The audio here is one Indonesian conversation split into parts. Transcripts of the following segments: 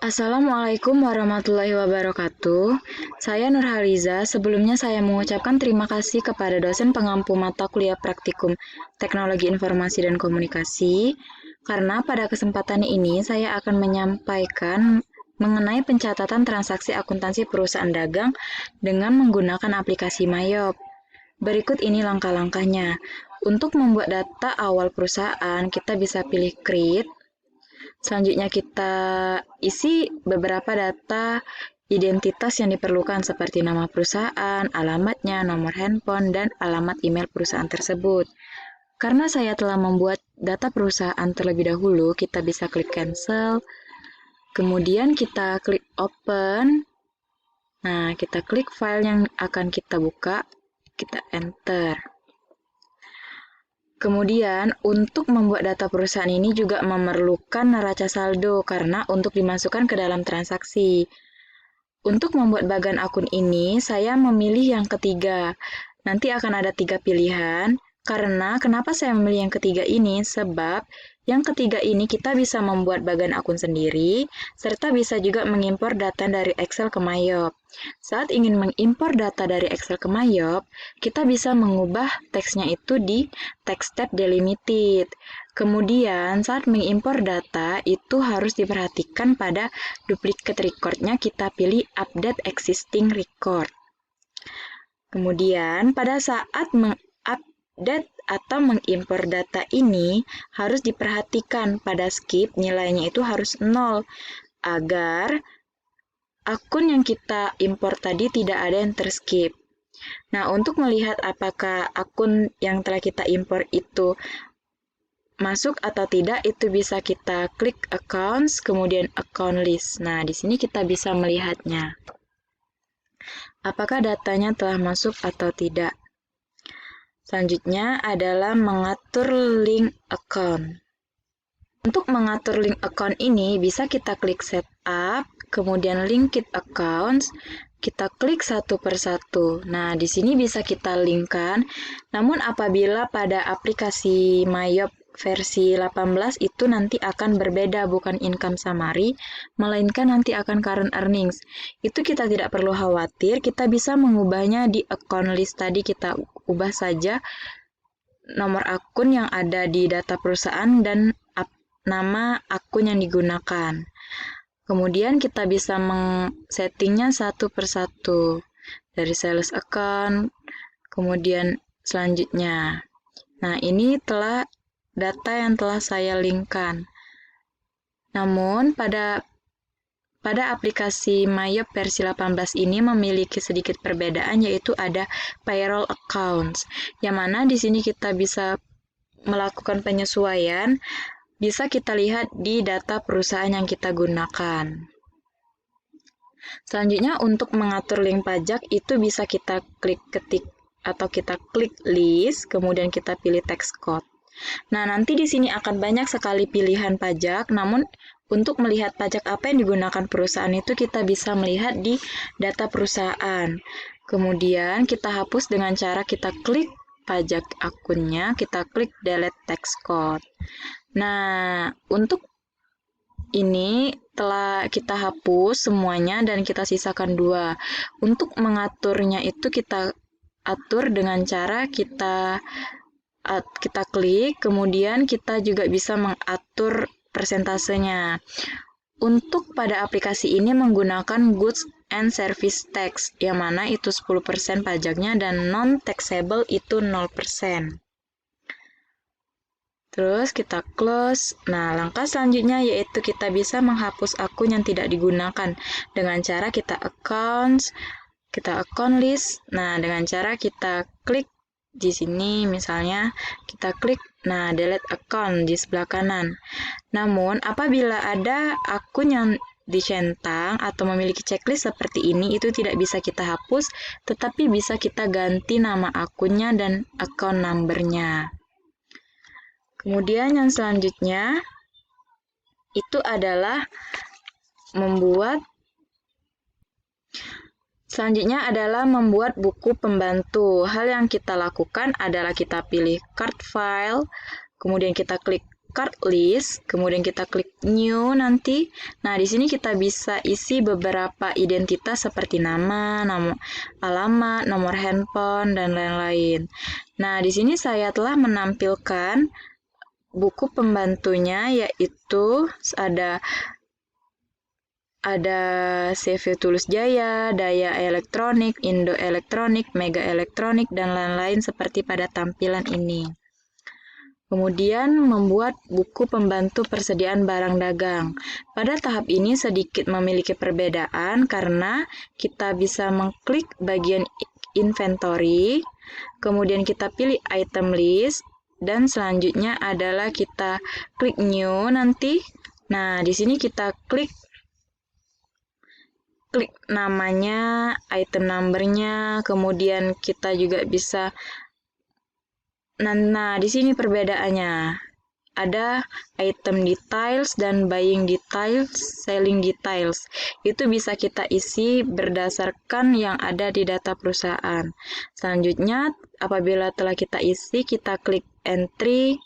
Assalamualaikum warahmatullahi wabarakatuh. Saya Nurhaliza. Sebelumnya saya mengucapkan terima kasih kepada dosen pengampu mata kuliah praktikum Teknologi Informasi dan Komunikasi, karena pada kesempatan ini saya akan menyampaikan mengenai pencatatan transaksi akuntansi perusahaan dagang dengan menggunakan aplikasi Mayop. Berikut ini langkah-langkahnya. Untuk membuat data awal perusahaan, kita bisa pilih Create. Selanjutnya kita isi beberapa data identitas yang diperlukan seperti nama perusahaan, alamatnya, nomor handphone, dan alamat email perusahaan tersebut. Karena saya telah membuat data perusahaan terlebih dahulu, kita bisa klik cancel, kemudian kita klik open. Nah, kita klik file yang akan kita buka, kita enter. Kemudian, untuk membuat data perusahaan ini juga memerlukan neraca saldo karena untuk dimasukkan ke dalam transaksi. Untuk membuat bagan akun ini, saya memilih yang ketiga. Nanti akan ada 3 pilihan. Karena kenapa saya memilih yang ketiga ini? Sebab yang ketiga ini kita bisa membuat bagan akun sendiri, serta bisa juga mengimpor data dari Excel ke Mayop. Saat ingin mengimpor data dari Excel ke Mayop, kita bisa mengubah teksnya itu di text tab delimited. Kemudian, saat mengimpor data, itu harus diperhatikan pada duplicate record-nya kita pilih update existing record. Kemudian, pada saat mengupdate atau mengimpor data ini, harus diperhatikan pada skip nilainya itu harus 0, agar akun yang kita impor tadi tidak ada yang terskip. Nah, untuk melihat apakah akun yang telah kita impor itu masuk atau tidak, itu bisa kita klik accounts, kemudian account list. Nah, di sini kita bisa melihatnya. Apakah datanya telah masuk atau tidak. Selanjutnya adalah mengatur link account. Untuk mengatur link account ini, bisa kita klik setup, kemudian linked accounts, kita klik satu per satu. Nah, di sini bisa kita linkkan. Namun apabila pada aplikasi Mayop versi 18 itu nanti akan berbeda, bukan income summary, melainkan nanti akan current earnings. Itu kita tidak perlu khawatir, kita bisa mengubahnya di account list tadi, kita ubah saja nomor akun yang ada di data perusahaan dan nama akun yang digunakan. Kemudian kita bisa settingnya satu per satu dari sales account, kemudian selanjutnya. Nah, ini telah data yang telah saya linkkan. Namun, pada aplikasi Mayop versi 18 ini memiliki sedikit perbedaan, yaitu ada payroll accounts, yang mana di sini kita bisa melakukan penyesuaian, bisa kita lihat di data perusahaan yang kita gunakan. Selanjutnya, untuk mengatur link pajak itu bisa kita klik ketik atau kita klik list, kemudian kita pilih text code. Nah, nanti di sini akan banyak sekali pilihan pajak, namun untuk melihat pajak apa yang digunakan perusahaan itu kita bisa melihat di data perusahaan. Kemudian kita hapus dengan cara kita klik pajak akunnya, kita klik delete text code. Nah, untuk ini telah kita hapus semuanya dan kita sisakan 2. Untuk mengaturnya itu kita atur dengan cara kita klik, kemudian kita juga bisa mengatur persentasenya. Untuk pada aplikasi ini menggunakan goods and service tax, yang mana itu 10% pajaknya dan non-taxable itu 0%. Terus kita close. Nah, langkah selanjutnya yaitu kita bisa menghapus akun yang tidak digunakan dengan cara kita accounts, kita account list. Nah, dengan cara kita klik di sini misalnya kita klik delete account di sebelah kanan. Namun, apabila ada akun yang dicentang atau memiliki checklist seperti ini, itu tidak bisa kita hapus, tetapi bisa kita ganti nama akunnya dan account number-nya. Kemudian yang selanjutnya itu adalah membuat buku pembantu. Hal yang kita lakukan adalah kita pilih card file, kemudian kita klik card list, kemudian kita klik new nanti. Nah, di sini kita bisa isi beberapa identitas seperti nama, alamat, nomor handphone, dan lain-lain. Nah, di sini saya telah menampilkan buku pembantunya, yaitu ada CV Tulus Jaya, Daya Elektronik, Indo Elektronik, Mega Elektronik, dan lain-lain seperti pada tampilan ini. Kemudian membuat buku pembantu persediaan barang dagang. Pada tahap ini sedikit memiliki perbedaan karena kita bisa mengklik bagian inventory, kemudian kita pilih item list, dan selanjutnya adalah kita klik new nanti. Nah, di sini kita klik namanya, item number-nya, kemudian kita juga bisa. Nah, di sini perbedaannya. Ada item details dan buying details, selling details. Itu bisa kita isi berdasarkan yang ada di data perusahaan. Selanjutnya, apabila telah kita isi, kita klik entry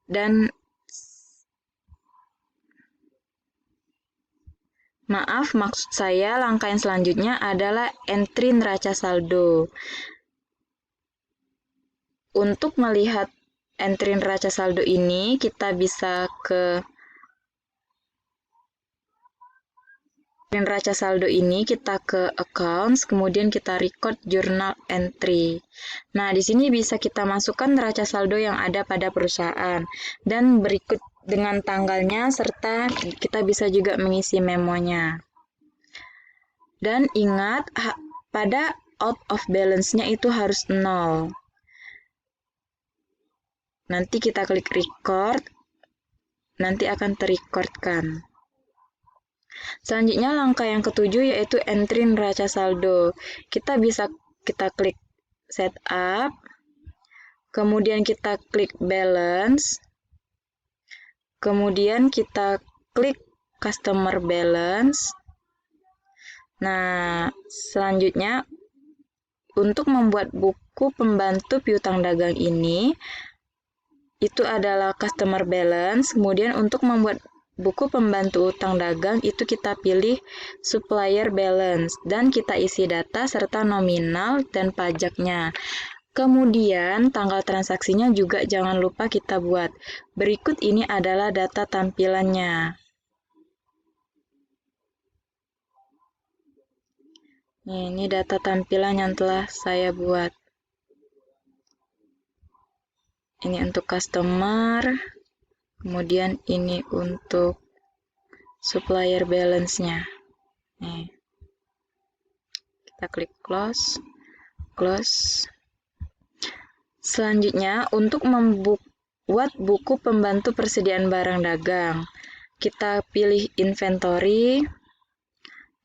dan maksud saya langkah yang selanjutnya adalah entry neraca saldo. Untuk melihat entry neraca saldo ini, kita bisa ke neraca saldo ini, kita ke accounts, kemudian kita record journal entry. Nah, di sini bisa kita masukkan neraca saldo yang ada pada perusahaan dan berikut dengan tanggalnya, serta kita bisa juga mengisi memonya. Dan ingat, pada out of balance-nya itu harus 0. Nanti kita klik record, nanti akan terrecordkan. Selanjutnya langkah yang ketujuh yaitu entry neraca saldo. Kita klik setup, kemudian kita klik balance, kemudian kita klik customer balance. Nah, selanjutnya untuk membuat buku pembantu piutang dagang ini, itu adalah customer balance. Kemudian untuk membuat buku pembantu utang dagang itu kita pilih supplier balance dan kita isi data serta nominal dan pajaknya. Kemudian tanggal transaksinya juga jangan lupa kita buat. Berikut ini adalah data tampilannya. Ini data tampilan yang telah saya buat. Ini untuk customer, kemudian ini untuk supplier balance-nya. Nih. Kita klik close. Selanjutnya, untuk membuat buku pembantu persediaan barang dagang, kita pilih inventory,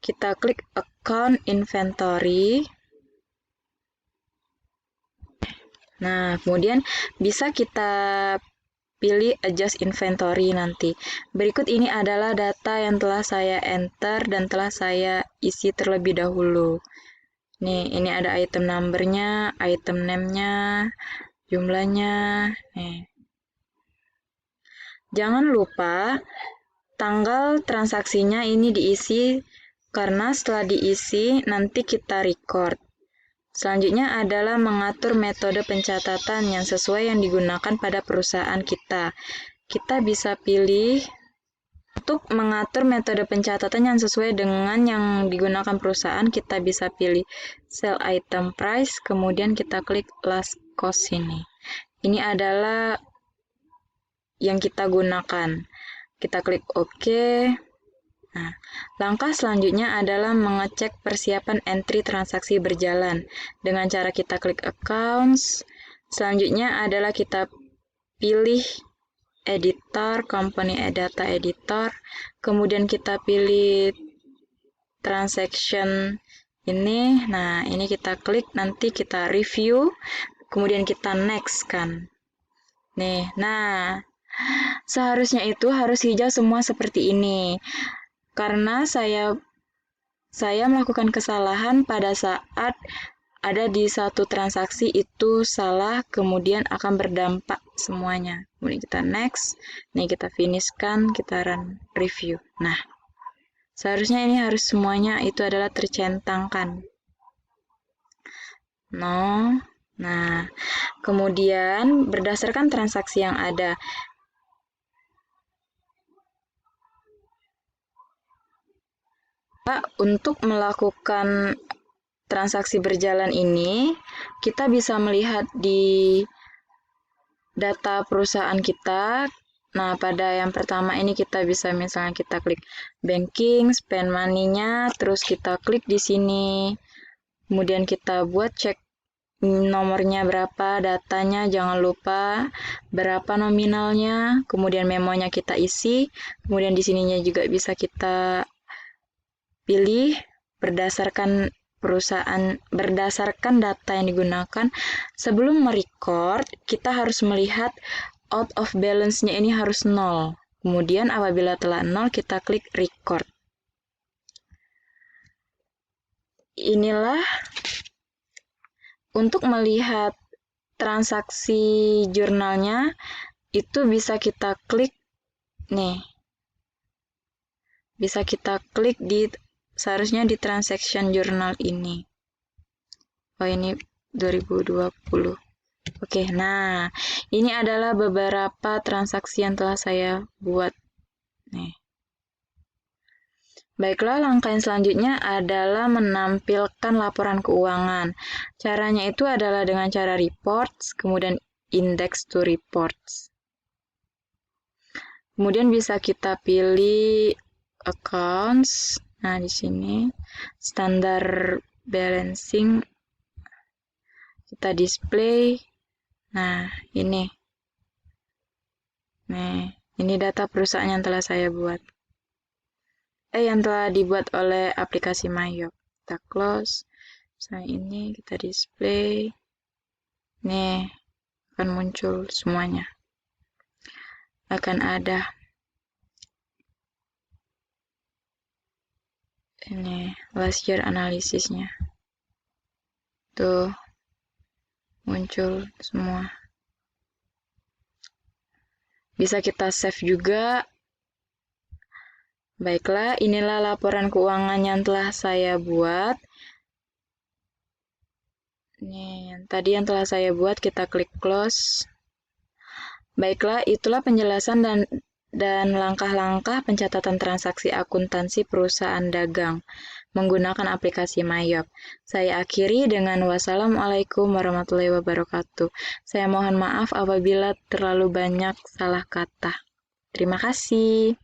kita klik account inventory. Nah, kemudian bisa kita pilih adjust inventory nanti. Berikut ini adalah data yang telah saya enter dan telah saya isi terlebih dahulu. Nih, ini ada item number-nya, item name-nya, jumlahnya. Nih. Jangan lupa tanggal transaksinya ini diisi, karena setelah diisi nanti kita record. Selanjutnya adalah mengatur metode pencatatan yang sesuai yang digunakan pada perusahaan kita. Kita bisa pilih untuk mengatur metode pencatatan yang sesuai dengan yang digunakan perusahaan, kita bisa pilih sell item price, kemudian kita klik last cost ini. Ini adalah yang kita gunakan. Kita klik OK. Nah, langkah selanjutnya adalah mengecek persiapan entry transaksi berjalan dengan cara kita klik accounts. Selanjutnya adalah kita pilih editor, company data editor, kemudian kita pilih transaction ini. Nah, ini kita klik, nanti kita review, kemudian kita next kan. Nih, nah, seharusnya itu harus hijau semua seperti ini. Karena saya melakukan kesalahan pada saat ada di satu transaksi itu salah, kemudian akan berdampak semuanya. Kemudian kita next, nih kita finishkan, kita run review. Nah, seharusnya ini harus semuanya itu adalah tercentangkan. No. Nah, kemudian berdasarkan transaksi yang ada, untuk melakukan transaksi berjalan ini, kita bisa melihat di data perusahaan kita. Nah, pada yang pertama ini kita bisa misalnya kita klik banking, spend money-nya, terus kita klik di sini. Kemudian kita buat cek nomornya berapa, datanya jangan lupa, berapa nominalnya, kemudian memonya kita isi, kemudian di sininya juga bisa kita pilih berdasarkan perusahaan, berdasarkan data yang digunakan. Sebelum merecord, kita harus melihat out of balance-nya ini harus 0. Kemudian apabila telah 0, kita klik record. Inilah untuk melihat transaksi jurnalnya, itu bisa kita klik nih. Bisa kita klik di seharusnya di transaction journal ini. Oh, ini 2020. Oke, nah ini adalah beberapa transaksi yang telah saya buat. Nih. Baiklah, langkah yang selanjutnya adalah menampilkan laporan keuangan. Caranya itu adalah dengan cara reports, kemudian index to reports. Kemudian bisa kita pilih accounts. Nah, di sini standar balancing kita display. Nah, ini. Nih, ini data perusahaan yang telah saya buat. Yang telah dibuat oleh aplikasi Mayop. Kita close. Misalnya ini kita display. Nih, akan muncul semuanya. Akan ada ini last year analisisnya. Tuh, muncul semua. Bisa kita save juga. Baiklah, inilah laporan keuangan yang telah saya buat. Nih, yang tadi yang telah saya buat, kita klik close. Baiklah, itulah penjelasan dan langkah-langkah pencatatan transaksi akuntansi perusahaan dagang menggunakan aplikasi Mayop. Saya akhiri dengan wassalamualaikum warahmatullahi wabarakatuh. Saya mohon maaf apabila terlalu banyak salah kata. Terima kasih.